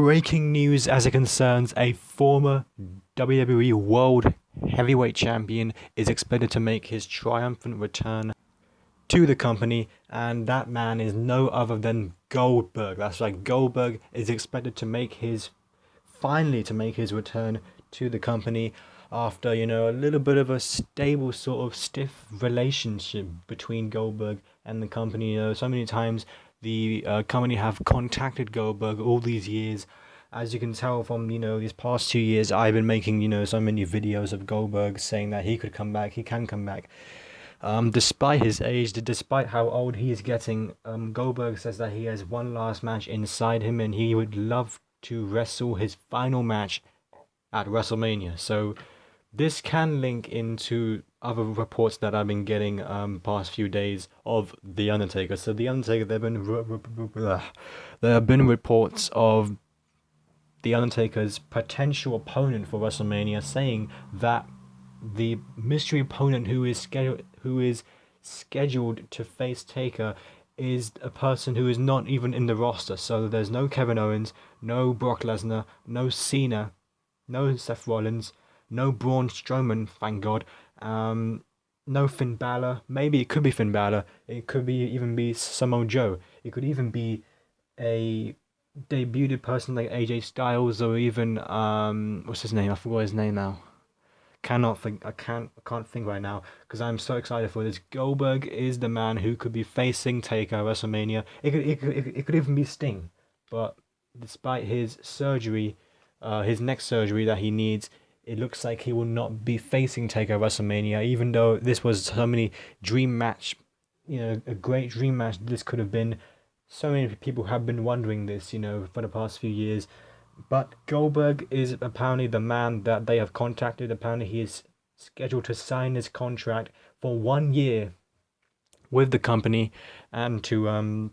breaking news as it concerns a former WWE World Heavyweight Champion is expected to make his triumphant return to the company, and that man is no other than Goldberg. That's right, Goldberg is expected to finally make his return to the company after, a little bit of a stable sort of stiff relationship between Goldberg and the company. So many times the company have contacted Goldberg all these years. As you can tell from, these past 2 years, I've been making, so many videos of Goldberg saying that he could come back, he can come back. Despite his age, despite how old he is getting, Goldberg says that he has one last match inside him and he would love to wrestle his final match at WrestleMania. So this can link into other reports that I've been getting past few days of The Undertaker. So The Undertaker, there have been reports of The Undertaker's potential opponent for WrestleMania, saying that the mystery opponent who is scheduled to face Taker is a person who is not even in the roster. So there's no Kevin Owens, no Brock Lesnar, no Cena, no Seth Rollins, no Braun Strowman, thank God. No Finn Balor. Maybe it could be Finn Balor. It could even be Samoa Joe. It could even be a debuted person like AJ Styles, or even what's his name? I forgot his name now. I can't think right now because I'm so excited for this. Goldberg is the man who could be facing Taker at WrestleMania. It could even be Sting, but despite his surgery, his neck surgery that he needs, it looks like he will not be facing Taker at WrestleMania. Even though this was so many dream match, a great dream match this could have been. So many people have been wondering this, for the past few years. But Goldberg is apparently the man that they have contacted. Apparently he is scheduled to sign his contract for 1 year with the company and to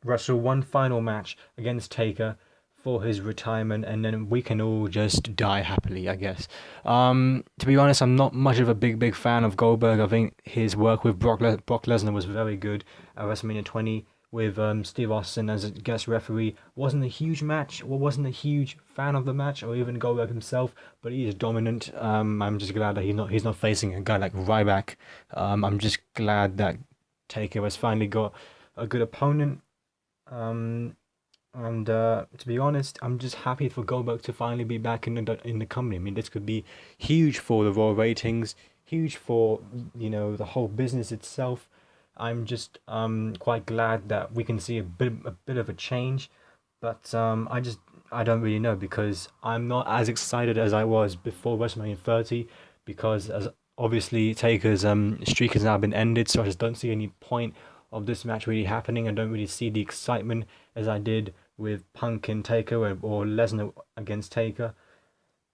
wrestle one final match against Taker for his retirement, and then we can all just die happily, I guess. To be honest, I'm not much of a big fan of Goldberg. I think his work with Brock Lesnar was very good at WrestleMania 20. With Steve Austin as a guest referee. Wasn't a huge match, or wasn't a huge fan of the match, or even Goldberg himself, but he is dominant. I'm just glad that he's not facing a guy like Ryback. I'm just glad that Taker has finally got a good opponent. And to be honest, I'm just happy for Goldberg to finally be back in the company. I mean, this could be huge for the Raw ratings, huge for the whole business itself. I'm just quite glad that we can see a bit of a change, but I don't really know, because I'm not as excited as I was before WrestleMania 30, because as obviously Taker's streak has now been ended, so I just don't see any point of this match really happening. I don't really see the excitement as I did with Punk and Taker, or Lesnar against Taker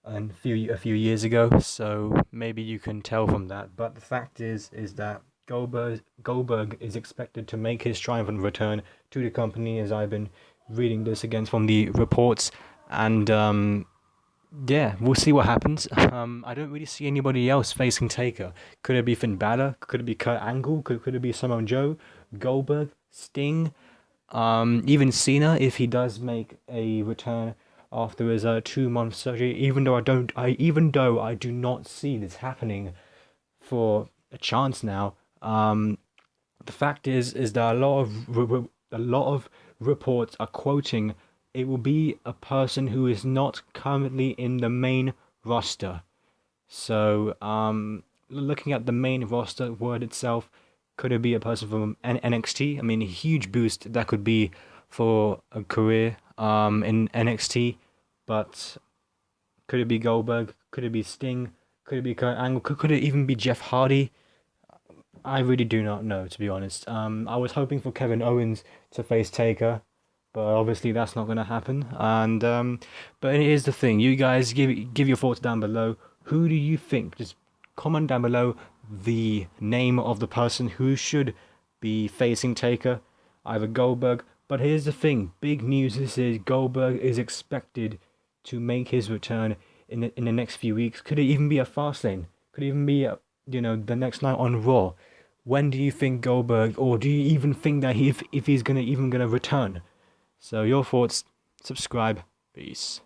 a few years ago. So maybe you can tell from that, but the fact is that Goldberg is expected to make his triumphant return to the company, as I've been reading this again from the reports, and we'll see what happens. I don't really see anybody else facing Taker. Could it be Finn Balor? Could it be Kurt Angle? Could it be Samoa Joe? Goldberg? Sting? Even Cena, if he does make a return after his 2-month surgery. Even though I do not see this happening for a chance now. The fact is that a lot of reports are quoting it will be a person who is not currently in the main roster. So looking at the main roster word itself, could it be a person from NXT? I mean, a huge boost that could be for a career in NXT. But could it be Goldberg? Could it be Sting? Could it be Kurt Angle? Could it even be Jeff Hardy? I really do not know, to be honest. I was hoping for Kevin Owens to face Taker, but obviously that's not going to happen. And but here's the thing: you guys give your thoughts down below. Who do you think? Just comment down below the name of the person who should be facing Taker, either Goldberg. But here's the thing: big news. This is Goldberg is expected to make his return in the next few weeks. Could it even be a Fastlane? Could it even be the next night on Raw? When do you think Goldberg, or do you even think that if he's gonna return? So your thoughts, subscribe. Peace.